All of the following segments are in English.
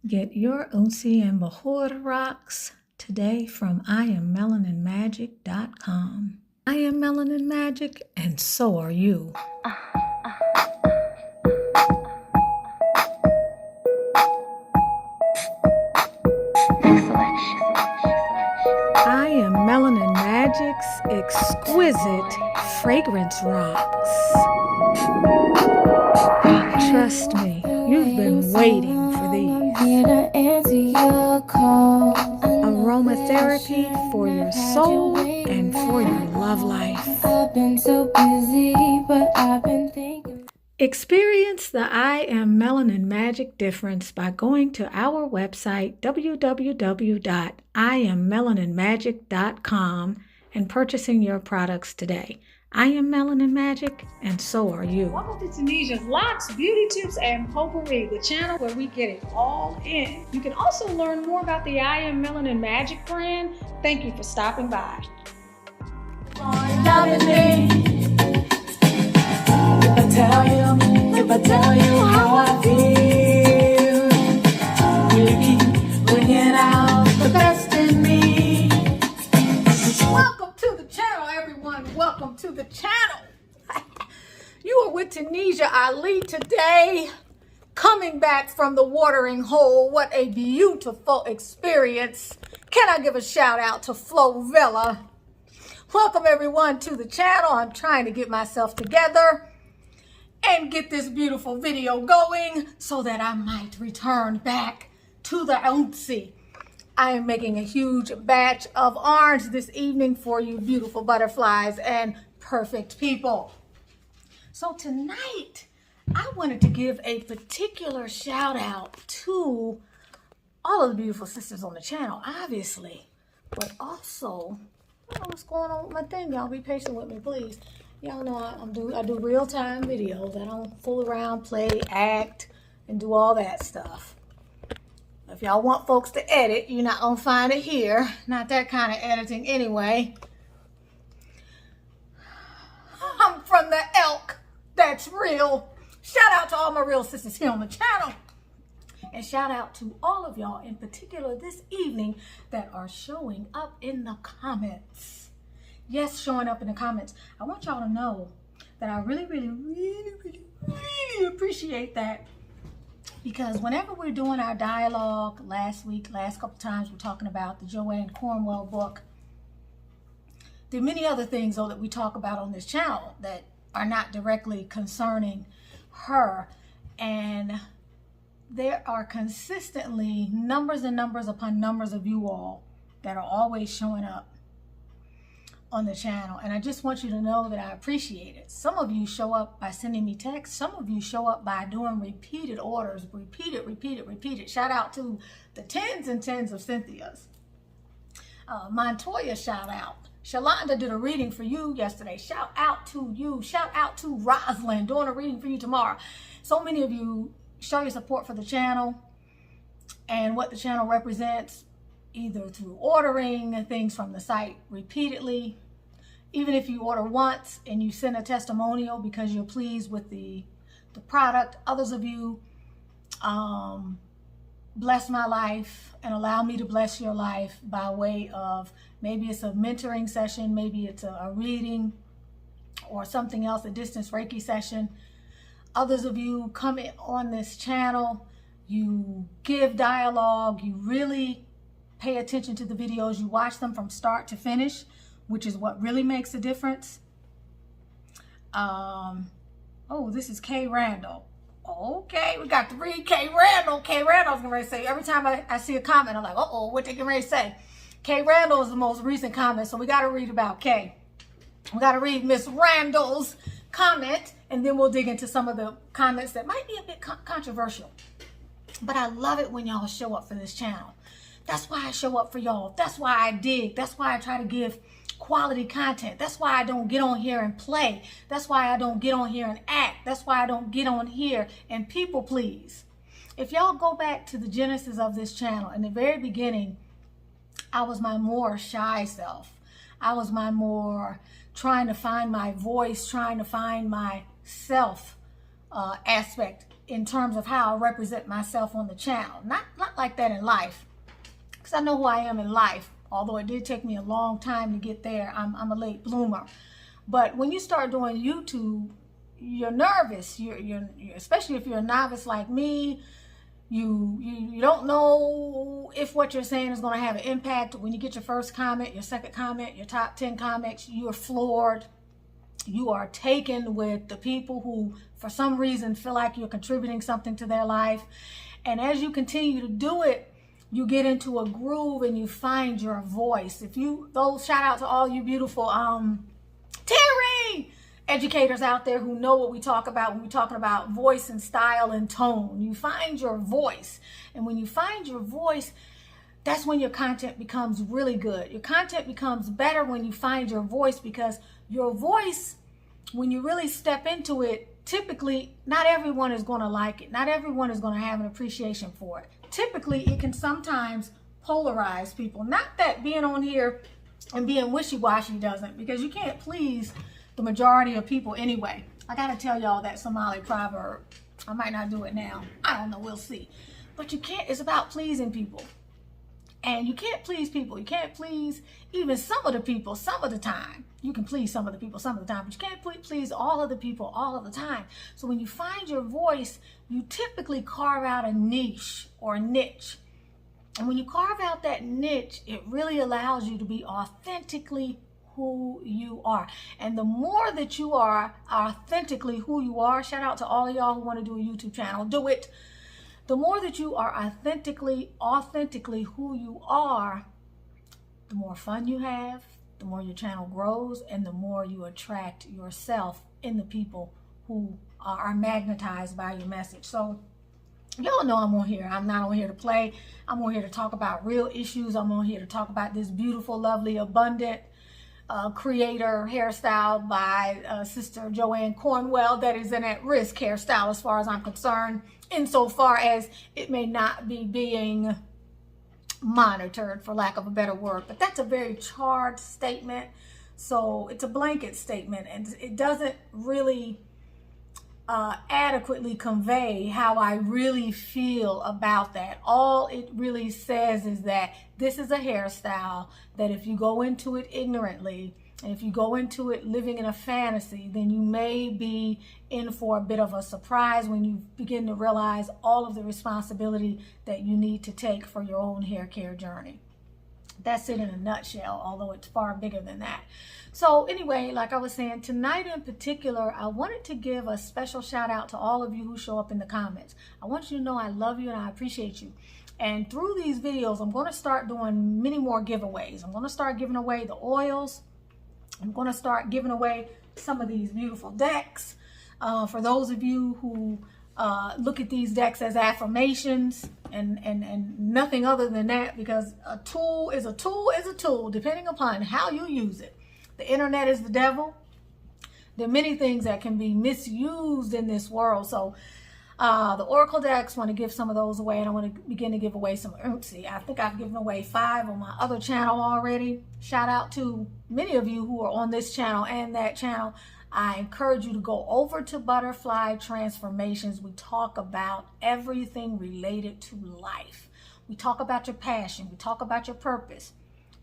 Get your Unsi and Bahur rocks today from IamMelaninMagic.com. I am Melanin Magic, and so are you. I am Melanin Magic's exquisite fragrance rocks. Trust me, you've been waiting for these. Aromatherapy for your soul and for your love life. I've been so busy, but I've been thinking. Experience the I Am Melanin Magic difference by going to our website www.IamMelaninMagic.com and purchasing your products today. I am Melanin Magic, and so are you. Welcome to Tunisia's Locs, Beauty Tips, and Potpourri, the channel where we get it all in. You can also learn more about the I Am Melanin Magic brand. Thank you for stopping by. If I tell you how I feel, baby, bringing out the best in me. Welcome to the channel, everyone. Welcome to the channel. You are with Tunisia Ali today, coming back from the watering hole. What a beautiful experience. Can I give a shout out to Flo Villa? Welcome everyone to the channel. I'm trying to get myself together and get this beautiful video going so that I might return back to the Unsi. I am making a huge batch of orange this evening for you beautiful butterflies and perfect people. So tonight, I wanted to give a particular shout out to all of the beautiful sisters on the channel, obviously, but also, I don't know what's going on with my thing. Y'all be patient with me, please. Y'all know I do real-time videos. I don't fool around, play, act, and do all that stuff. If y'all want folks to edit, you're not going to find it here. Not that kind of editing anyway. I'm from the elk. That's real. Shout out to all my real sisters here on the channel. And shout out to all of y'all in particular this evening that are showing up in the comments. Yes, showing up in the comments. I want y'all to know that I really appreciate that, because whenever we're doing our dialogue, last couple times, we're talking about the Joanne Cornwell book. There are many other things though that we talk about on this channel that are not directly concerning her, and there are consistently numbers and numbers upon numbers of you all that are always showing up on the channel, and I just want you to know that I appreciate it. Some of you show up by sending me texts. Some of you show up by doing repeated orders, repeated. Shout out to the tens and tens of Cynthias. Montoya, shout out. Shalonda did a reading for you yesterday. Shout out to you. Shout out to Rosalind, doing a reading for you tomorrow. So many of you show your support for the channel and what the channel represents, either through ordering things from the site repeatedly, even if you order once and you send a testimonial because you're pleased with the product. Others of you bless my life and allow me to bless your life by way of, maybe it's a mentoring session, maybe it's a reading or something else, a distance Reiki session. Others of you come in on this channel, you give dialogue, you really pay attention to the videos, you watch them from start to finish, which is what really makes a difference. Oh, this is Kay Randall. Okay, we got to read Kay Randall. Kay Randall's getting ready to say, every time I see a comment, I'm like, uh-oh, what they getting ready to say? Kay Randall is the most recent comment, so we got to read about Kay. We got to read Miss Randall's comment, and then we'll dig into some of the comments that might be a bit controversial. But I love it when y'all show up for this channel. That's why I show up for y'all. That's why I dig. That's why I try to give quality content. That's why I don't get on here and play. That's why I don't get on here and act. That's why I don't get on here and people please. If y'all go back to the genesis of this channel, in the very beginning, I was my more shy self. I was my more trying to find my voice, trying to find myself aspect in terms of how I represent myself on the channel. Not like that in life, because I know who I am in life, although it did take me a long time to get there. I'm a late bloomer. But when you start doing YouTube, you're nervous. You're especially if you're a novice like me. You don't know if what you're saying is going to have an impact. When you get your first comment, your second comment, your top 10 comments, you're floored. You are taken with the people who, for some reason, feel like you're contributing something to their life. And as you continue to do it, you get into a groove and you find your voice. Shout out to all you beautiful Terry educators out there who know what we talk about when we're talking about voice and style and tone. You find your voice. And when you find your voice, that's when your content becomes really good. Your content becomes better when you find your voice, because your voice, when you really step into it, typically not everyone is going to like it. Not everyone is going to have an appreciation for it. Typically, it can sometimes polarize people. Not that being on here and being wishy-washy doesn't, because you can't please the majority of people anyway. I gotta tell y'all that Somali proverb. I might not do it now. I don't know, we'll see. But you can't, it's about pleasing people. And you can't please people. You can't please even some of the people some of the time. You can please some of the people some of the time, but you can't please all of the people all of the time. So when you find your voice, you typically carve out a niche or a niche. And when you carve out that niche, it really allows you to be authentically who you are. And the more that you are authentically who you are, shout out to all of y'all who want to do a YouTube channel, do it. The more that you are authentically who you are, the more fun you have, the more your channel grows, and the more you attract yourself in the people who are magnetized by your message. So y'all know I'm on here. I'm not on here to play. I'm on here to talk about real issues. I'm on here to talk about this beautiful, lovely, abundant creator hairstyle by Sister Joanne Cornwell that is an at-risk hairstyle as far as I'm concerned, insofar as it may not be being monitored, for lack of a better word. But that's a very charged statement, so it's a blanket statement, and it doesn't really adequately convey how I really feel about that. All it really says is that this is a hairstyle that if you go into it ignorantly, and if you go into it living in a fantasy, then you may be in for a bit of a surprise when you begin to realize all of the responsibility that you need to take for your own hair care journey. That's it in a nutshell, although it's far bigger than that. So anyway, like I was saying, tonight in particular, I wanted to give a special shout out to all of you who show up in the comments. I want you to know I love you and I appreciate you. And through these videos, I'm going to start doing many more giveaways. I'm going to start giving away the oils. I'm going to start giving away some of these beautiful decks. For those of you who look at these decks as affirmations and nothing other than that, because a tool is a tool is a tool, depending upon how you use it. The internet is the devil. There are many things that can be misused in this world. So the Oracle decks, want to give some of those away, and I want to begin to give away some oopsie. I think I've given away 5 on my other channel already. Shout out to many of you who are on this channel and that channel. I encourage you to go over to Butterfly Transformations. We talk about everything related to life. We talk about your passion. We talk about your purpose.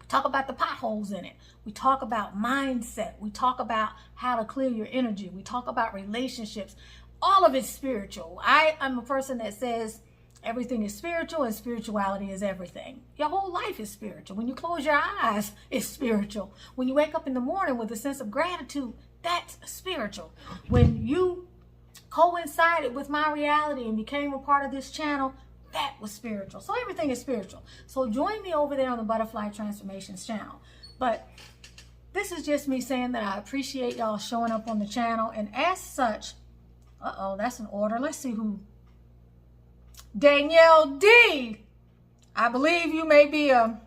We talk about the potholes in it. We talk about mindset. We talk about how to clear your energy. We talk about relationships. All of it's spiritual. I am a person that says everything is spiritual and spirituality is everything. Your whole life is spiritual. When you close your eyes, it's spiritual. When you wake up in the morning with a sense of gratitude, that's spiritual. When you coincided with my reality and became a part of this channel, that was spiritual. So everything is spiritual. So join me over there on the Butterfly Transformations channel. But this is just me saying that I appreciate y'all showing up on the channel. And as such, that's an order. Let's see who. Danielle D. I believe you may be a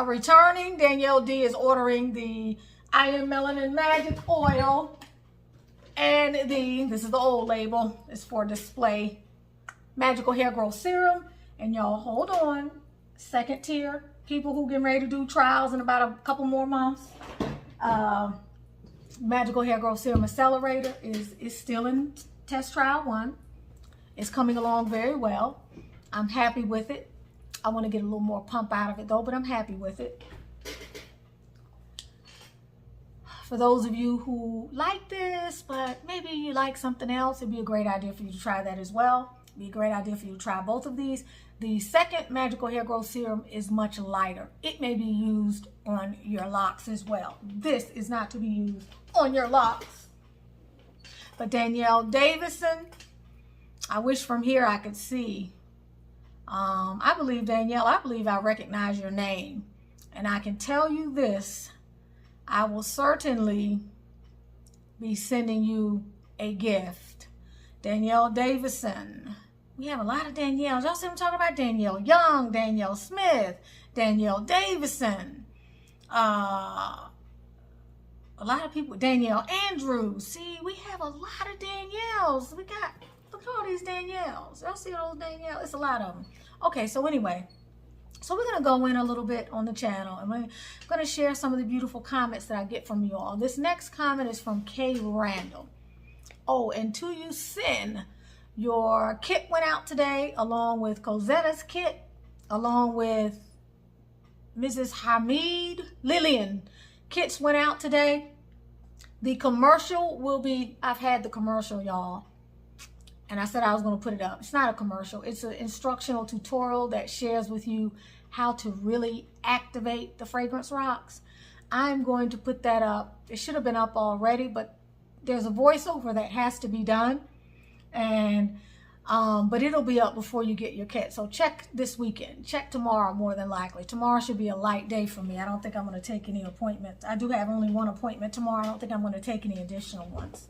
returning. Danielle D is ordering the I Am Melanin Magic Oil. And this is the old label. It's for display. Magical Hair Growth Serum. And y'all hold on. Second tier. People who getting ready to do trials in about a couple more months. Magical Hair Growth Serum Accelerator is still in test trial 1. It's coming along very well. I'm happy with it. I want to get a little more pump out of it though, but I'm happy with it. For those of you who like this, but maybe you like something else, it'd be a great idea for you to try that as well. It'd be a great idea for you to try both of these. The second Magical Hair Growth Serum is much lighter. It may be used on your locks as well. This is not to be used on your locks. But Danielle Davison, I wish from here I could see. I believe, Danielle, I believe I recognize your name. And I can tell you this, I will certainly be sending you a gift. Danielle Davison. We have a lot of Danielles. Y'all see I'm talking about? Danielle Young, Danielle Smith, Danielle Davison. A lot of people. Danielle Andrews. See, we have a lot of Danielles. We got, look at all these Danielles. Y'all see those Danielles? It's a lot of them. Okay, so anyway. So we're going to go in a little bit on the channel, and we're going to share some of the beautiful comments that I get from you all. This next comment is from Kay Randall. Oh, and to you, Sin, your kit went out today, along with Cosetta's kit, along with Mrs. Hamid Lillian. Kits went out today. The commercial will be, I've had the commercial, y'all. And I said I was going to put it up. It's not a commercial. It's an instructional tutorial that shares with you how to really activate the fragrance rocks. I'm going to put that up. It should have been up already, but there's a voiceover that has to be done. And but it'll be up before you get your kit. So check this weekend. Check tomorrow, more than likely. Tomorrow should be a light day for me. I don't think I'm going to take any appointments. I do have only one appointment tomorrow. I don't think I'm going to take any additional ones.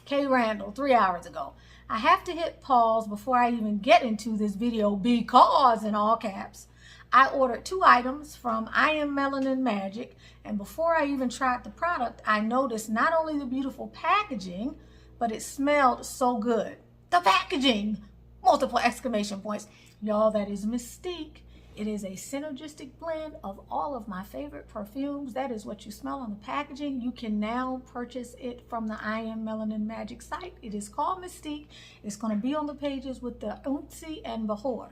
Kay Randall, 3 hours ago. I have to hit pause before I even get into this video because, in all caps, I ordered 2 items from I Am Melanin Magic, and before I even tried the product, I noticed not only the beautiful packaging, but it smelled so good. The packaging! Multiple exclamation points. Y'all, that is Mystique. It is a synergistic blend of all of my favorite perfumes. That is what you smell on the packaging. You can now purchase it from the I Am Melanin Magic site. It is called Mystique. It's going to be on the pages with the Unsi and Bahor.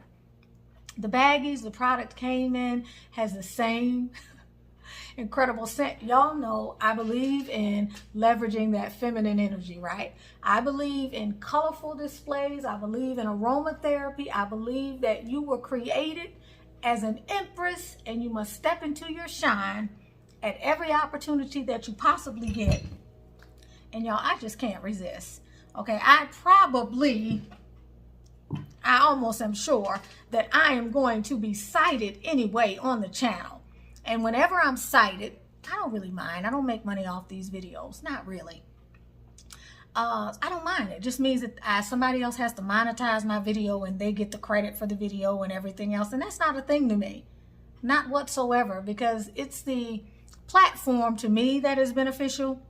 The baggies, the product came in, has the same incredible scent. Y'all know I believe in leveraging that feminine energy, right? I believe in colorful displays. I believe in aromatherapy. I believe that you were created as an empress, and you must step into your shine at every opportunity that you possibly get. And y'all, I just can't resist. Okay, I almost am sure that I am going to be cited anyway on the channel. And whenever I'm cited, I don't really mind. I don't make money off these videos, not really. I don't mind. It just means that somebody else has to monetize my video and they get the credit for the video and everything else. And that's not a thing to me. Not whatsoever, because it's the platform to me that is beneficial.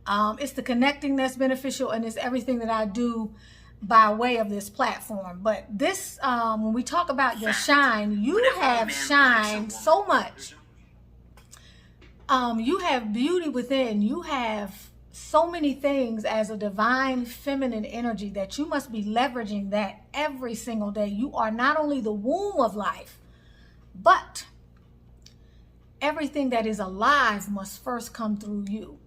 It's the connecting that's beneficial, and it's everything that I do by way of this platform. But this, when we talk about your shine, you have shined so much. You have beauty within. You have so many things as a divine feminine energy that you must be leveraging that every single day. You are not only the womb of life, but everything that is alive must first come through you.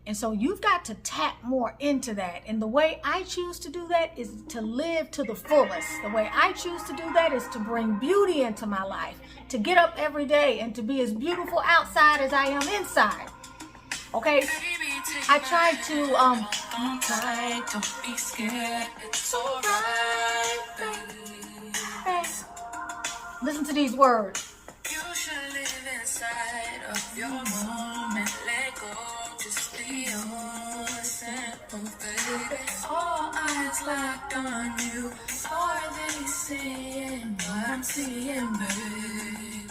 And so you've got to tap more into that. And the way I choose to do that is to live to the fullest. The way I choose to do that is to bring beauty into my life, to get up every day and to be as beautiful outside as I am inside. Okay? I try to, don't be scared, it's alright, baby. Listen to these words. You should live inside of your moment, let go, just be yourself, baby. All eyes locked on you, are they seeing what I'm seeing, baby?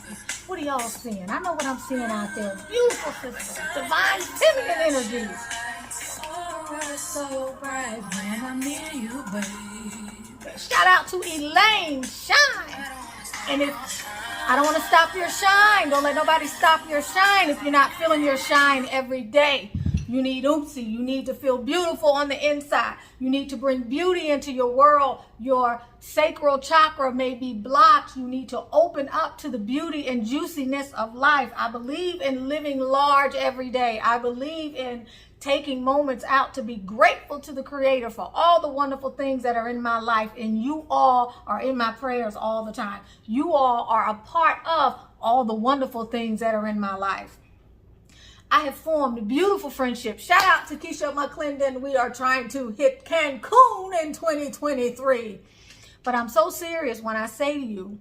What are y'all seeing? I know what I'm seeing out there. Beautiful sisters, divine feminine energies. So bright when I'm near you, baby. Shout out to Elaine Shine. And if I don't want to stop your shine, don't let nobody stop your shine if you're not feeling your shine every day. You need oopsie. You need to feel beautiful on the inside. You need to bring beauty into your world. Your sacral chakra may be blocked. You need to open up to the beauty and juiciness of life. I believe in living large every day. I believe in taking moments out to be grateful to the Creator for all the wonderful things that are in my life. And you all are in my prayers all the time. You all are a part of all the wonderful things that are in my life. I have formed beautiful friendships. Shout out to Keisha McClendon. We are trying to hit Cancun in 2023. But I'm so serious when I say to you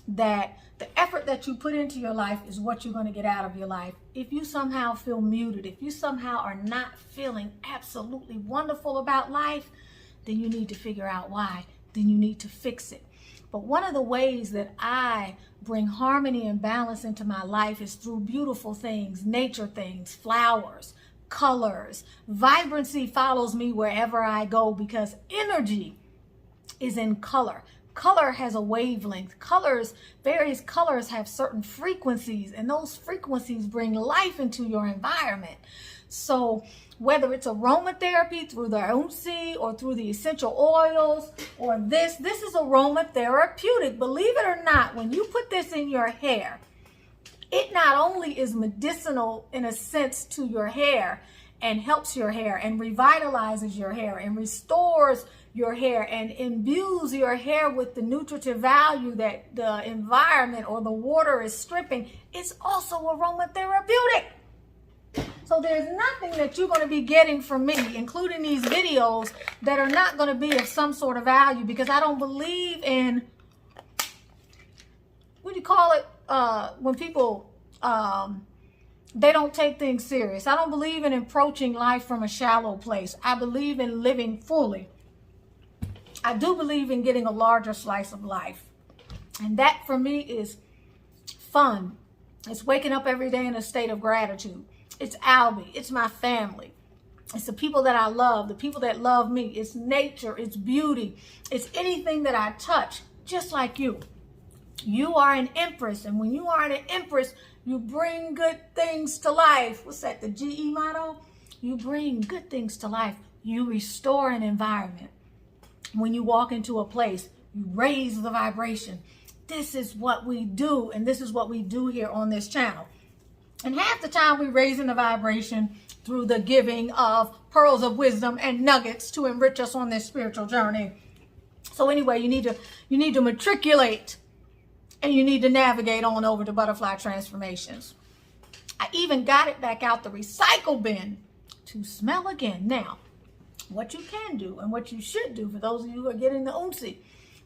that the effort that you put into your life is what you're going to get out of your life. If you somehow feel muted, if you somehow are not feeling absolutely wonderful about life, then you need to figure out why. Then you need to fix it. But one of the ways that I bring harmony and balance into my life is through beautiful things, nature things, flowers, colors. Vibrancy follows me wherever I go because energy is in color. Color has a wavelength. Various colors have certain frequencies, and those frequencies bring life into your environment. So whether it's aromatherapy through the unsi or through the essential oils or this is aromatherapeutic. Believe it or not, when you put this in your hair, it not only is medicinal in a sense to your hair and helps your hair and revitalizes your hair and restores your hair and imbues your hair with the nutritive value that the environment or the water is stripping, it's also aromatherapeutic. So there's nothing that you're going to be getting from me, including these videos, that are not going to be of some sort of value, because I don't believe in, what do you call it, when people, they don't take things serious. I don't believe in approaching life from a shallow place. I believe in living fully. I do believe in getting a larger slice of life. And that for me is fun. It's waking up every day in a state of gratitude. It's Albie. It's my family. It's the people that I love, the people that love me. It's nature. It's beauty. It's anything that I touch, just like you. You are an empress. And when you are an empress, you bring good things to life. What's that, the GE motto? You bring good things to life. You restore an environment. When you walk into a place, you raise the vibration. This is what we do, and this is what we do here on this channel. And half the time we're raising the vibration through the giving of pearls of wisdom and nuggets to enrich us on this spiritual journey. So anyway, you need to matriculate, and you need to navigate on over to Butterfly Transformations. I even got it back out the recycle bin to smell again. Now, what you can do and what you should do for those of you who are getting the unsi,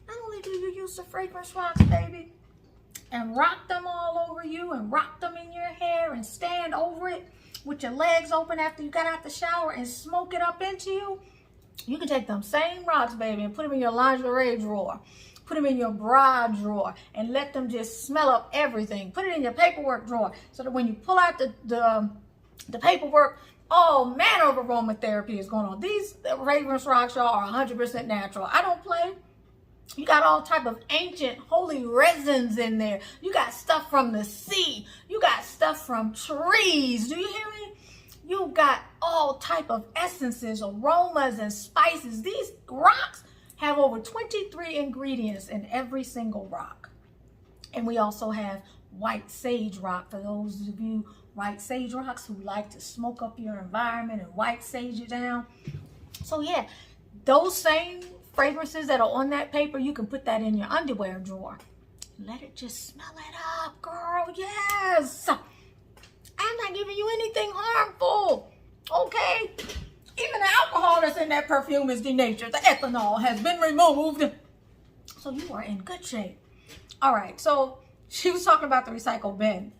not only do you use the fragrance rocks, baby, and rock them all over you and rock them in your hair and stand over it with your legs open after you got out the shower and smoke it up into you, you can take them same rocks, baby, and put them in your lingerie drawer. Put them in your bra drawer and let them just smell up everything. Put it in your paperwork drawer so that when you pull out the paperwork, all manner of aromatherapy is going on. These fragrance rocks, y'all, are 100% natural. I don't play. You got all type of ancient holy resins in there. You got stuff from the sea. You got stuff from trees. Do you hear me? You got all type of essences, aromas, and spices. These rocks have over 23 ingredients in every single rock. And we also have white sage rock for those of you white sage rocks who like to smoke up your environment and white sage it down. So yeah, those same fragrances that are on that paper, you can put that in your underwear drawer. Let it just smell it up, girl. Yes. I'm not giving you anything harmful. Okay. Even the alcohol that's in that perfume is denatured. The ethanol has been removed. So you are in good shape. All right. So she was talking about the recycle bin.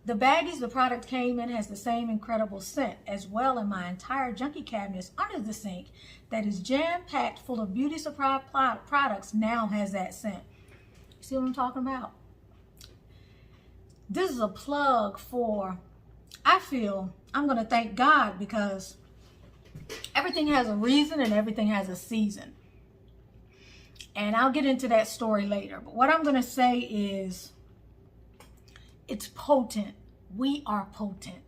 The baggies the product came in has the same incredible scent as well, and my entire junkie cabinet under the sink that is jam-packed full of beauty supply products now has that scent. You see what I'm talking about? This is a plug for, I feel, I'm going to thank God because everything has a reason and everything has a season. And I'll get into that story later. But what I'm going to say is, it's potent. We are potent.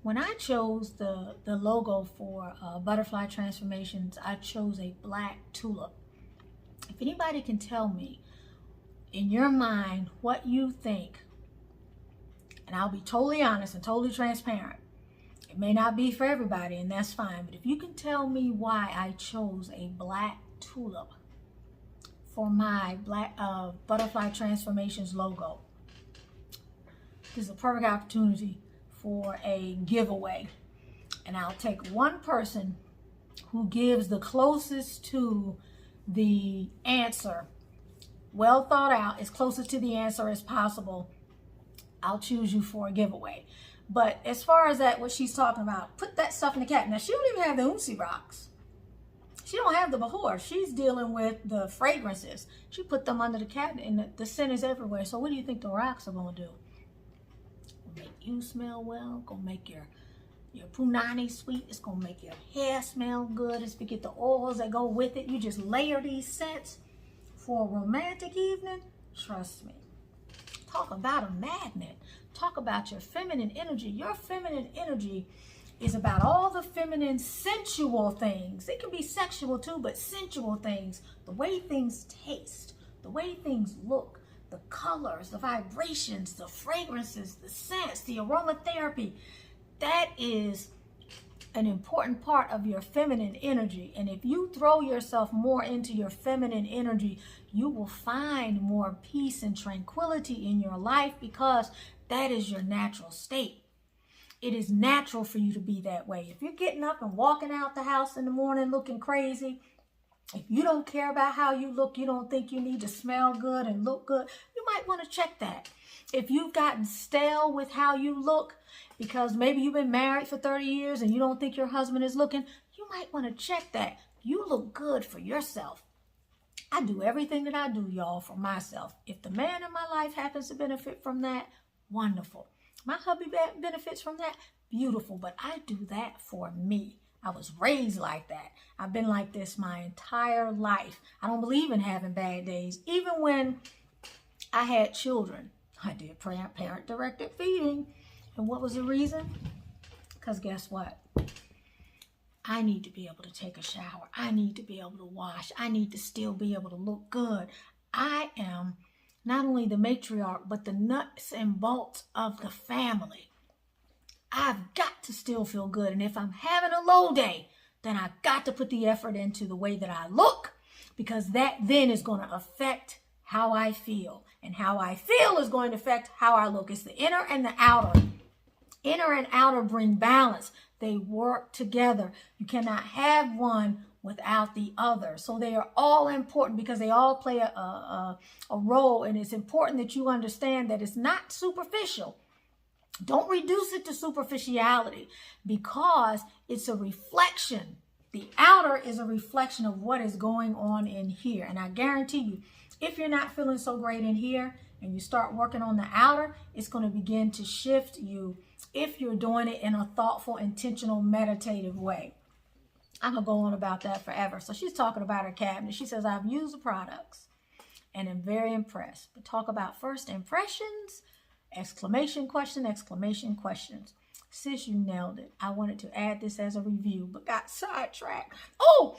when I chose the logo for Butterfly Transformations, I chose a black tulip. If anybody can tell me in your mind what you think, and I'll be totally honest and totally transparent, it may not be for everybody, and that's fine, but if you can tell me why I chose a black tulip for my black Butterfly Transformations logo, this is a perfect opportunity for a giveaway. And I'll take one person who gives the closest to the answer, well thought out, as closest to the answer as possible. I'll choose you for a giveaway. But as far as that, what she's talking about, put that stuff in the cabinet. Now, she don't even have the Unsi rocks. She don't have the Bahor. She's dealing with the fragrances. She put them under the cabinet, and the scent is everywhere. So what do you think the rocks are going to do? Make you smell well, gonna make your punani sweet, it's gonna make your hair smell good, it's to get the oils that go with it. You just layer these scents for a romantic evening. Trust me. Talk about a magnet. Talk about your feminine energy. Your feminine energy is about all the feminine sensual things. It can be sexual too, but sensual things, the way things taste, the way things look, the colors, the vibrations, the fragrances, the scents, the aromatherapy. That is an important part of your feminine energy. And if you throw yourself more into your feminine energy, you will find more peace and tranquility in your life, because that is your natural state. It is natural for you to be that way. If you're getting up and walking out the house in the morning looking crazy, if you don't care about how you look, you don't think you need to smell good and look good, you might want to check that. If you've gotten stale with how you look, because maybe you've been married for 30 years and you don't think your husband is looking, you might want to check that. You look good for yourself. I do everything that I do, y'all, for myself. If the man in my life happens to benefit from that, wonderful. My hubby benefits from that, beautiful. But I do that for me. I was raised like that. I've been like this my entire life. I don't believe in having bad days. Even when I had children, I did parent-directed feeding. And what was the reason? Because guess what? I need to be able to take a shower. I need to be able to wash. I need to still be able to look good. I am not only the matriarch, but the nuts and bolts of the family. I've got to still feel good. And if I'm having a low day, then I've got to put the effort into the way that I look, because that then is going to affect how I feel. And how I feel is going to affect how I look. It's the inner and the outer. Inner and outer bring balance. They work together. You cannot have one without the other. So they are all important, because they all play a role. And it's important that you understand that it's not superficial. Don't reduce it to superficiality, because it's a reflection. The outer is a reflection of what is going on in here. And I guarantee you, if you're not feeling so great in here and you start working on the outer, it's going to begin to shift you if you're doing it in a thoughtful, intentional, meditative way. I'm going to go on about that forever. So she's talking about her cabinet. She says, I've used the products and am very impressed. But talk about first impressions, exclamation question, exclamation questions. Sis, you nailed it. I wanted to add this as a review, but got sidetracked. Oh,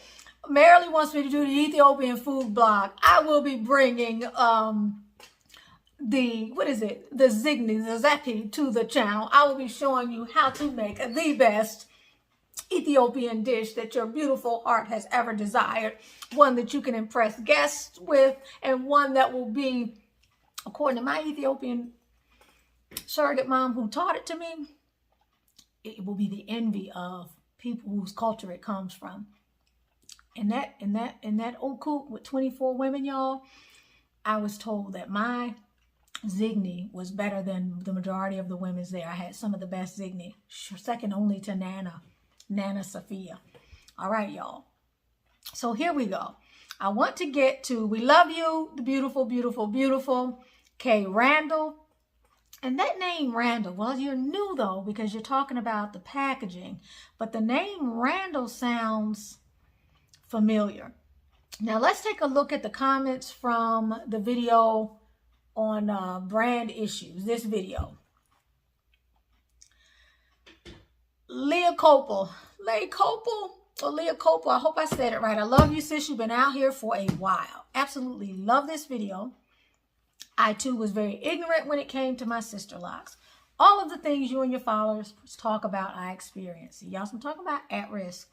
Marilee wants me to do the Ethiopian food blog. I will be bringing the zigni, the zepi to the channel. I will be showing you how to make the best Ethiopian dish that your beautiful heart has ever desired. One that you can impress guests with, and one that will be, according to my Ethiopian surrogate mom who taught it to me, it will be the envy of people whose culture it comes from. In that old coop with 24 women, y'all, I was told that my zigni was better than the majority of the women's there. I had some of the best zigni, second only to Nana Sophia. All right, y'all. So here we go. I want to get to, we love you, the beautiful, beautiful, beautiful Kay Randall. And that name Randall, well, you're new though, because you're talking about the packaging, but the name Randall sounds familiar. Now let's take a look at the comments from the video on brand issues, this video. Leah Copel. Leah Copel, I hope I said it right. I love you, sis. You've been out here for a while. Absolutely love this video. I, too, was very ignorant when it came to my Sisterlocks. All of the things you and your followers talk about, I experienced. Y'all, I'm talking about at risk.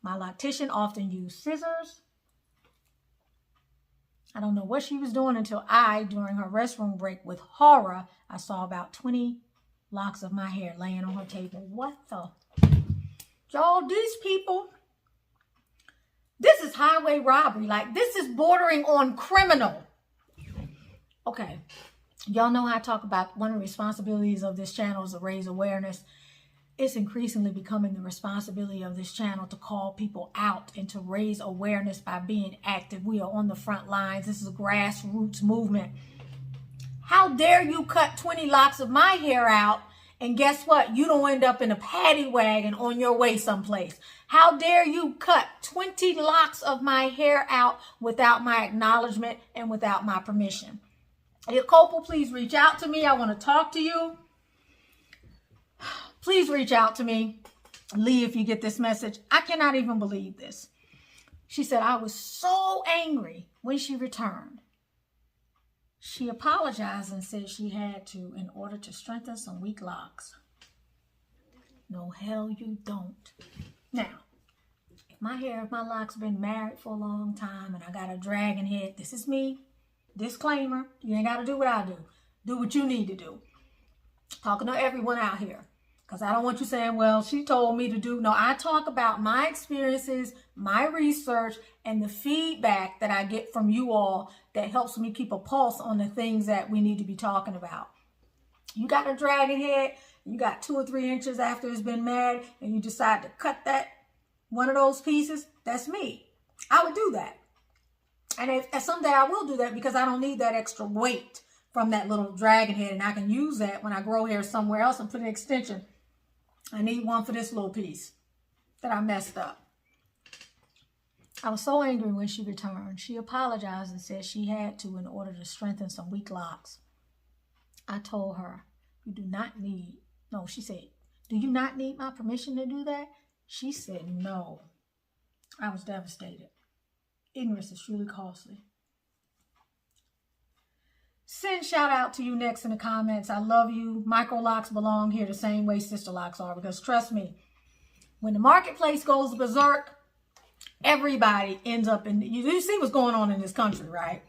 My loctician often used scissors. I don't know what she was doing until during her restroom break, with horror, I saw about 20 locks of my hair laying on her table. What the? Y'all, these people, this is highway robbery. Like, this is bordering on criminal. Okay. Y'all know how I talk about one of the responsibilities of this channel is to raise awareness. It's increasingly becoming the responsibility of this channel to call people out and to raise awareness by being active. We are on the front lines. This is a grassroots movement. How dare you cut 20 locks of my hair out, and guess what? You don't end up in a paddy wagon on your way someplace. How dare you cut 20 locks of my hair out without my acknowledgement and without my permission? If Copel, please reach out to me. I want to talk to you. Please reach out to me. Lee, if you get this message. I cannot even believe this. She said, I was so angry when she returned. She apologized and said she had to in order to strengthen some weak locks. No, hell you don't. Now, if my locks been married for a long time and I got a dragon head, this is me. Disclaimer, you ain't got to do what I do. Do what you need to do. Talking to everyone out here. Because I don't want you saying, well, she told me to do. No, I talk about my experiences, my research, and the feedback that I get from you all that helps me keep a pulse on the things that we need to be talking about. You got a dragon head, you got 2 or 3 inches after it's been married, and you decide to cut that, one of those pieces, that's me. I would do that. And someday I will do that because I don't need that extra weight from that little dragon head, and I can use that when I grow hair somewhere else and put an extension. I need one for this little piece that I messed up. I was so angry when she returned. She apologized and said she had to in order to strengthen some weak locks. I told her, you do not need, no, she said, do you not need my permission to do that? She said, no. I was devastated. Ignorance is truly costly. Send shout out to you next in the comments. I love you. Microlocks belong here the same way Sisterlocks are, because trust me, when the marketplace goes berserk, everybody ends up in, you see what's going on in this country, right?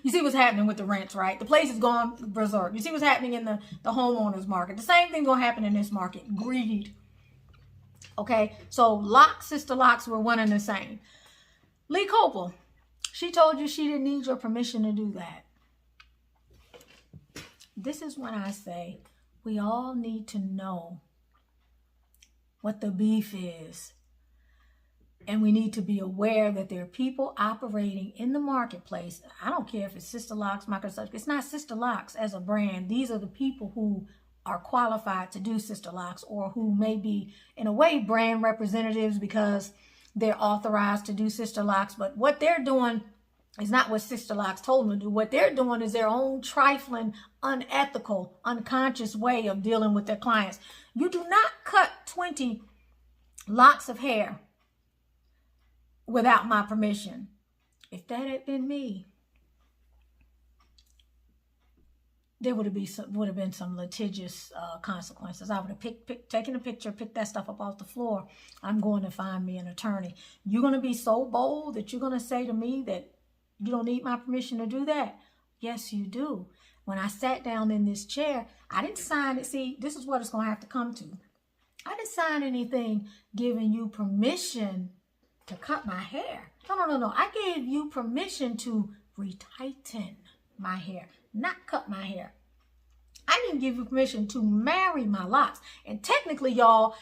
You see what's happening with the rents, right? The place is gone berserk. You see what's happening in the homeowners market. The same thing gonna happen in this market. Greed. Okay, so Locs, Sisterlocks were one and the same. Lee Copel, she told you she didn't need your permission to do that. This is when I say we all need to know what the beef is. And we need to be aware that there are people operating in the marketplace. I don't care if it's Sisterlocks, Microlocks. It's not Sisterlocks as a brand. These are the people who are qualified to do Sisterlocks, or who may be, in a way, brand representatives because they're authorized to do Sisterlocks. But what they're doing is not what Sisterlocks told them to do. What they're doing is their own trifling, unethical, unconscious way of dealing with their clients. You do not cut 20 locks of hair without my permission. If that had been me, there would have been some litigious consequences. I would have taken a picture, picked that stuff up off the floor. I'm going to find me an attorney. You're going to be so bold that you're going to say to me that you don't need my permission to do that? Yes, you do. When I sat down in this chair, I didn't sign it. See, this is what it's going to have to come to. I didn't sign anything giving you permission to cut my hair. No. I gave you permission to retighten my hair, not cut my hair. I didn't give you permission to marry my locks. And technically, y'all,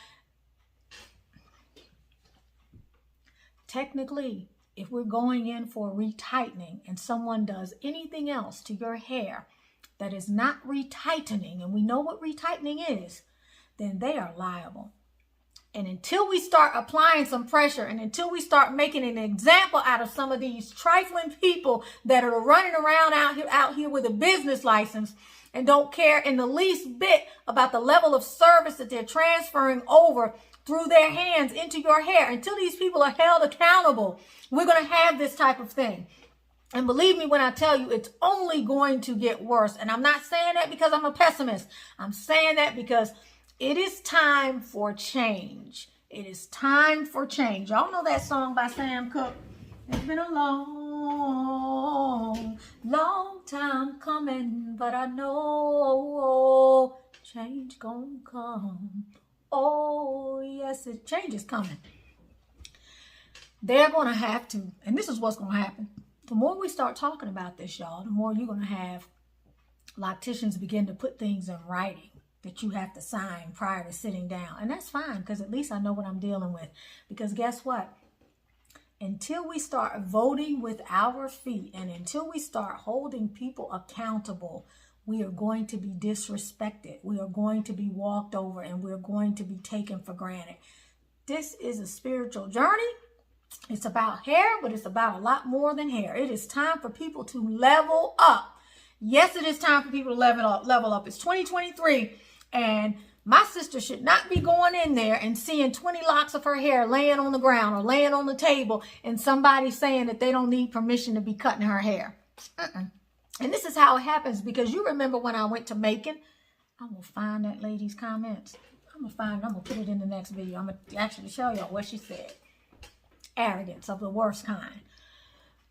if we're going in for retightening and someone does anything else to your hair that is not retightening, and we know what retightening is, then they are liable. And until we start applying some pressure, and until we start making an example out of some of these trifling people that are running around out here with a business license and don't care in the least bit about the level of service that they're transferring over through their hands into your hair, until these people are held accountable, we're going to have this type of thing. And believe me when I tell you, it's only going to get worse. And I'm not saying that because I'm a pessimist. I'm saying that because it is time for change. It is time for change. Y'all know that song by Sam Cooke. It's been a long, long time coming, but I know change gonna come. Oh, yes, change is coming. They're gonna have to, and this is what's gonna happen. The more we start talking about this, y'all, the more you're gonna have locticians begin to put things in writing that you have to sign prior to sitting down. And that's fine, because at least I know what I'm dealing with. Because guess what? Until we start voting with our feet, and until we start holding people accountable, we are going to be disrespected. We are going to be walked over, and we're going to be taken for granted. This is a spiritual journey. It's about hair, but it's about a lot more than hair. It is time for people to level up. Yes, it is time for people to level up. It's 2023. And my sister should not be going in there and seeing 20 locks of her hair laying on the ground or laying on the table and somebody saying that they don't need permission to be cutting her hair. And this is how it happens, because you remember when I went to Macon, I'm going to find that lady's comments. I'm going to put it in the next video. I'm going to actually show y'all what she said. Arrogance of the worst kind.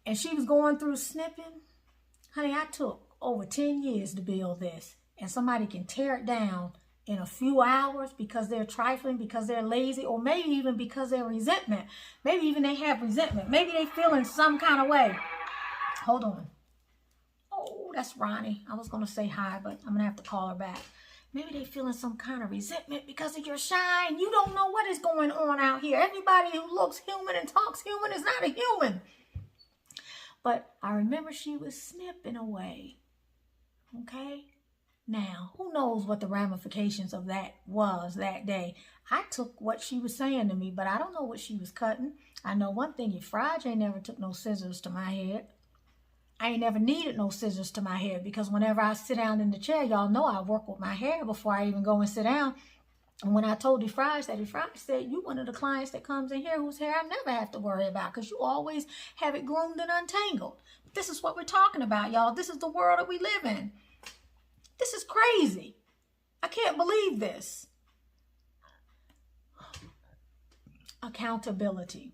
And she was going through snipping. Honey, I took over 10 years to build this. And somebody can tear it down in a few hours because they're trifling, because they're lazy, or maybe even because they're resentment. Maybe even they have resentment. Maybe they feel in some kind of way. Hold on. Oh, that's Ronnie. I was going to say hi, but I'm going to have to call her back. Maybe they feeling some kind of resentment because of your shine. You don't know what is going on out here. Everybody who looks human and talks human is not a human. But I remember she was snipping away. Okay? Now, who knows what the ramifications of that was that day. I took what she was saying to me, but I don't know what she was cutting. I know one thing, if Friday ain't never took no scissors to my head. I ain't never needed no scissors to my hair, because whenever I sit down in the chair, y'all know I work with my hair before I even go and sit down. And when I told Defried said, you one of the clients that comes in here whose hair I never have to worry about, because you always have it groomed and untangled. But this is what we're talking about, y'all. This is the world that we live in. This is crazy. I can't believe this. Accountability.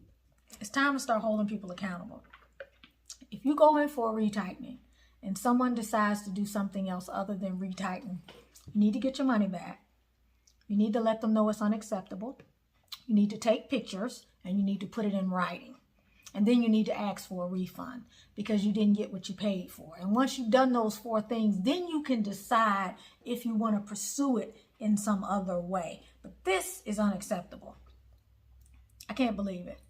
It's time to start holding people accountable. If you go in for a retightening and someone decides to do something else other than retighten, you need to get your money back. You need to let them know it's unacceptable. You need to take pictures, and you need to put it in writing. And then you need to ask for a refund because you didn't get what you paid for. And once you've done those 4 things, then you can decide if you want to pursue it in some other way. But this is unacceptable. I can't believe it.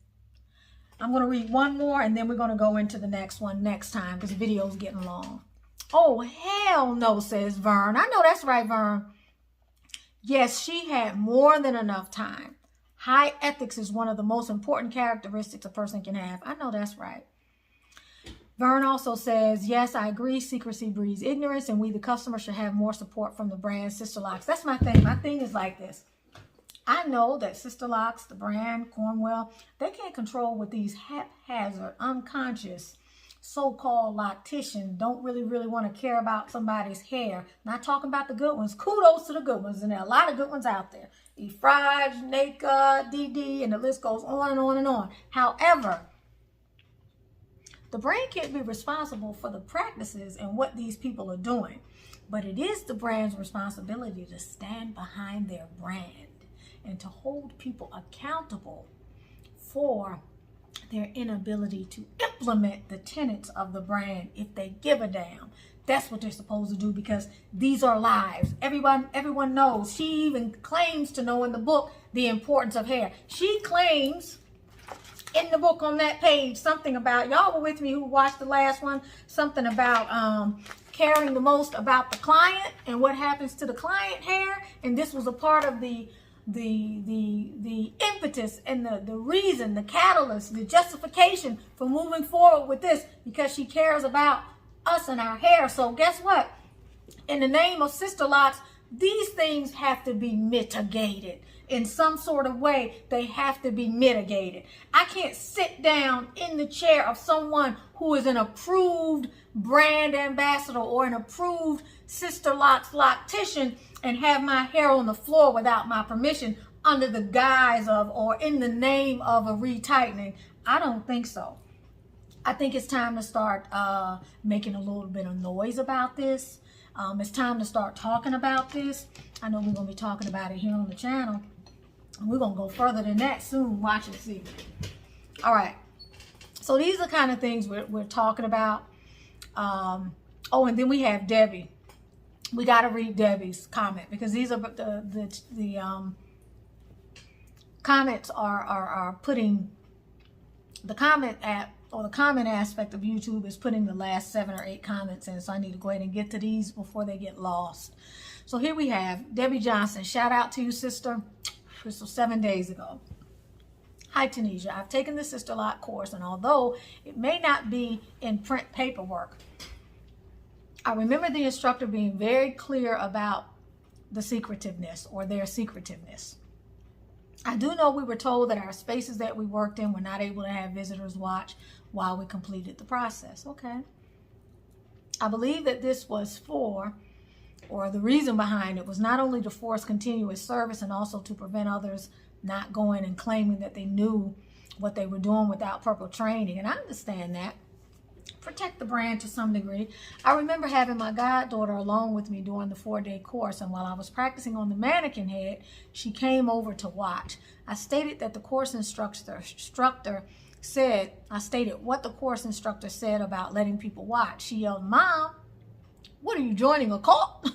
I'm going to read one more, and then we're going to go into the next one next time, because the video is getting long. Oh, hell no, says Vern. I know that's right, Vern. Yes, she had more than enough time. High ethics is one of the most important characteristics a person can have. I know that's right. Vern also says, yes, I agree. Secrecy breeds ignorance, and we, the customer, should have more support from the brand Sisterlocks. That's my thing. My thing is like this. I know that Sisterlocks, the brand, Cornwell, they can't control what these haphazard, unconscious, so-called locticians don't really want to care about somebody's hair. Not talking about the good ones. Kudos to the good ones, and there are a lot of good ones out there. Efraj, Naka, DD, and the list goes on and on and on. However, the brand can't be responsible for the practices and what these people are doing, but it is the brand's responsibility to stand behind their brand and to hold people accountable for their inability to implement the tenets of the brand if they give a damn. That's what they're supposed to do, because these are lives. Everyone knows. She even claims to know in the book the importance of hair. She claims in the book on that page something about, y'all were with me who watched the last one, something about caring the most about the client and what happens to the client hair. And this was a part of the the impetus and the reason, the catalyst, the justification for moving forward with this, because she cares about us and our hair. So guess what? In the name of Sisterlocks, these things have to be mitigated in some sort of way. They have to be mitigated. I can't sit down in the chair of someone who is an approved brand ambassador or an approved Sisterlocks loctician and have my hair on the floor without my permission under the guise of or in the name of a retightening. I don't think so. I think it's time to start making a little bit of noise about this. It's time to start talking about this. I know we're going to be talking about it here on the channel. We're going to go further than that soon. Watch and see. All right. So these are the kind of things we're talking about. Oh, and then we have Debbie. We got to read Debbie's comment, because these are the comments are putting the comment app, or the comment aspect of YouTube is putting the last 7 or 8 comments in. So I need to go ahead and get to these before they get lost. So here we have Debbie Johnson. Shout out to you, sister. This was 7 days ago. Hi, Tunisia. I've taken the Sisterlock course, and although it may not be in print paperwork, I remember the instructor being very clear about the secretiveness, or their secretiveness. I do know we were told that our spaces that we worked in were not able to have visitors watch while we completed the process. Okay. I believe that this was for, or the reason behind it was not only to force continuous service and also to prevent others not going and claiming that they knew what they were doing without proper training. And I understand that. Protect the brand to some degree. I remember having my goddaughter along with me during the 4-day course, and while I was practicing on the mannequin head, she came over to watch. I stated what the course instructor said about letting people watch. She yelled, "Mom, what are you, joining a cult?"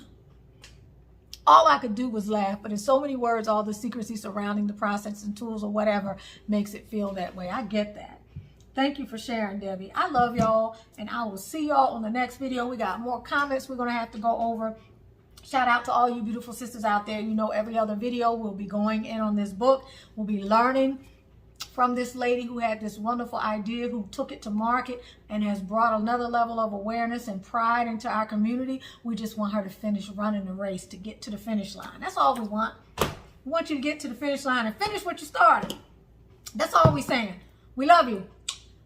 All I could do was laugh, but in so many words, all the secrecy surrounding the process and tools or whatever makes it feel that way. I get that. Thank you for sharing, Debbie. I love y'all, and I will see y'all on the next video. We got more comments we're going to have to go over. Shout out to all you beautiful sisters out there. You know, every other video we'll be going in on this book. We'll be learning from this lady who had this wonderful idea, who took it to market and has brought another level of awareness and pride into our community. We just want her to finish running the race, to get to the finish line. That's all we want. We want you to get to the finish line and finish what you started. That's all we're saying. We love you.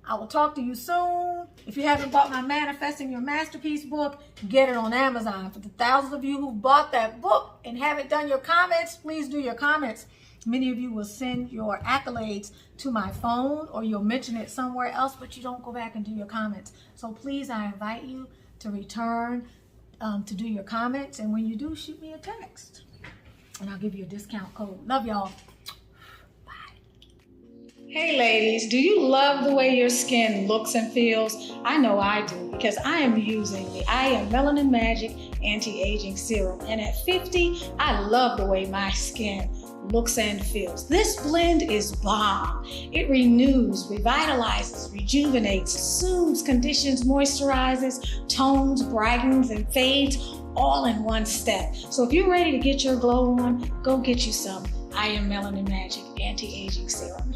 I will talk to you soon. If you haven't bought my Manifesting Your Masterpiece book, get it on Amazon. For the thousands of you who bought that book and haven't done your comments, please do your comments. Many of you will send your accolades to my phone, or you'll mention it somewhere else, but you don't go back and do your comments. So please, I invite you to return to do your comments. And when you do, shoot me a text, and I'll give you a discount code. Love y'all. Hey ladies, do you love the way your skin looks and feels? I know I do, because I am using the I Am Melanin Magic Anti-Aging Serum. And at 50, I love the way my skin looks and feels. This blend is bomb. It renews, revitalizes, rejuvenates, soothes, conditions, moisturizes, tones, brightens, and fades all in one step. So if you're ready to get your glow on, go get you some I Am Melanin Magic Anti-Aging Serum.